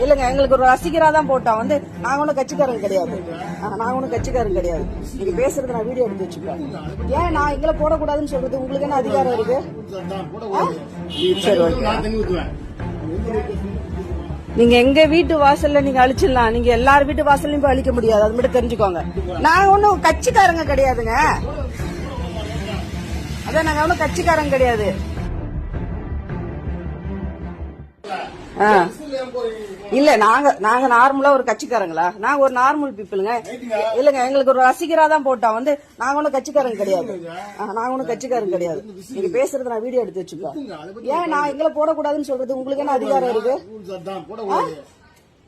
இல்லங்க, எங்களுக்கு ஒரு ரசிகரா தான் போட்டோம். வந்து நாங்க ஒன்னும் கட்சிக்காரங்க கிடையாது. நாங்க ஒன்னும் கட்சிக்காரங்க கிடையாது. நீங்க பேசுறது நான் வீடியோ எடுத்து வச்சுப்பேன். ஏன் நான் எங்களை போடக்கூடாதுன்னு சொல்றது உங்களுக்கு என்ன அதிகாரம் இருக்கு? சரி, ஓகே. நீங்க எங்க வீட்டு வாசல்ல நீங்க அழிச்சிடலாம். நீங்க எல்லார் வீட்டு வாசல்லையும் போய் அழிக்க முடியாது. அது மட்டும் தெரிஞ்சுக்கோங்க. நாங்க ஒன்னும் கட்சிக்காரங்க கிடையாதுங்க. அதான் நாங்க ஒன்னும் கட்சிக்காரங்க கிடையாது. இல்ல, நாங்க நார்மலா ஒரு கட்சிக்காரங்களா? நாங்க ஒரு நார்மல் பீப்புளுங்க. இல்லங்க, எங்களுக்கு ஒரு ரசிகரா தான் போட்டோம். வந்து நாங்க ஒன்னும் கட்சிக்காரங்க கிடையாது. நாங்க ஒன்னும் கட்சிக்காரங்க கிடையாது. நீங்க பேசுறது நான் வீடியோ எடுத்து வச்சுப்பேன். ஏன் நான் எங்களை போடக்கூடாதுன்னு சொல்றது உங்களுக்கு என்ன அதிகாரம் இருக்கு?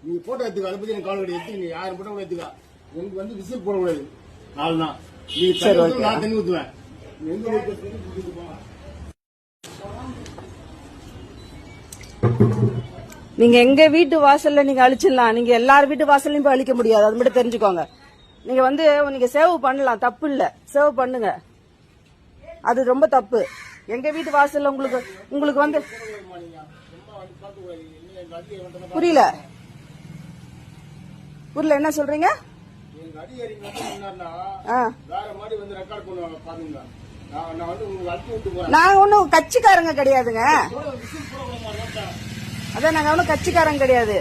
நீங்க போட்டோ எடுத்துக்க, அதை பத்தி எனக்கு கால் எடுத்துக்கீங்க. யாரும் போட்டோ எடுத்துக்கா, எனக்கு வந்து விசில் போடக்கூடாது. நாள்தான் நீ நான் தண்ணி ஊத்துவேன். நீங்க எங்க வீட்டு வாசல்ல நீங்க அழிச்சிடலாம். நீங்க எல்லார் வீட்டு வாசல்லையும் போய் அழிக்க முடியாது. அது மட்டும் தெரிஞ்சுக்கோங்க. நீங்க வந்து நீங்க சேவ் பண்ணலாம், தப்பு இல்ல. சேவ் பண்ணுங்க, அது ரொம்ப தப்பு. எங்க வீட்டு வாசல்ல உங்களுக்கு வந்து புரியல என்ன சொல்றீங்க? நாங்க ஒன்னும் கட்சிக்காரங்க கிடையாதுங்க. அதான் நாங்க ஒன்னும் கட்சிக்காரங்க கிடையாது.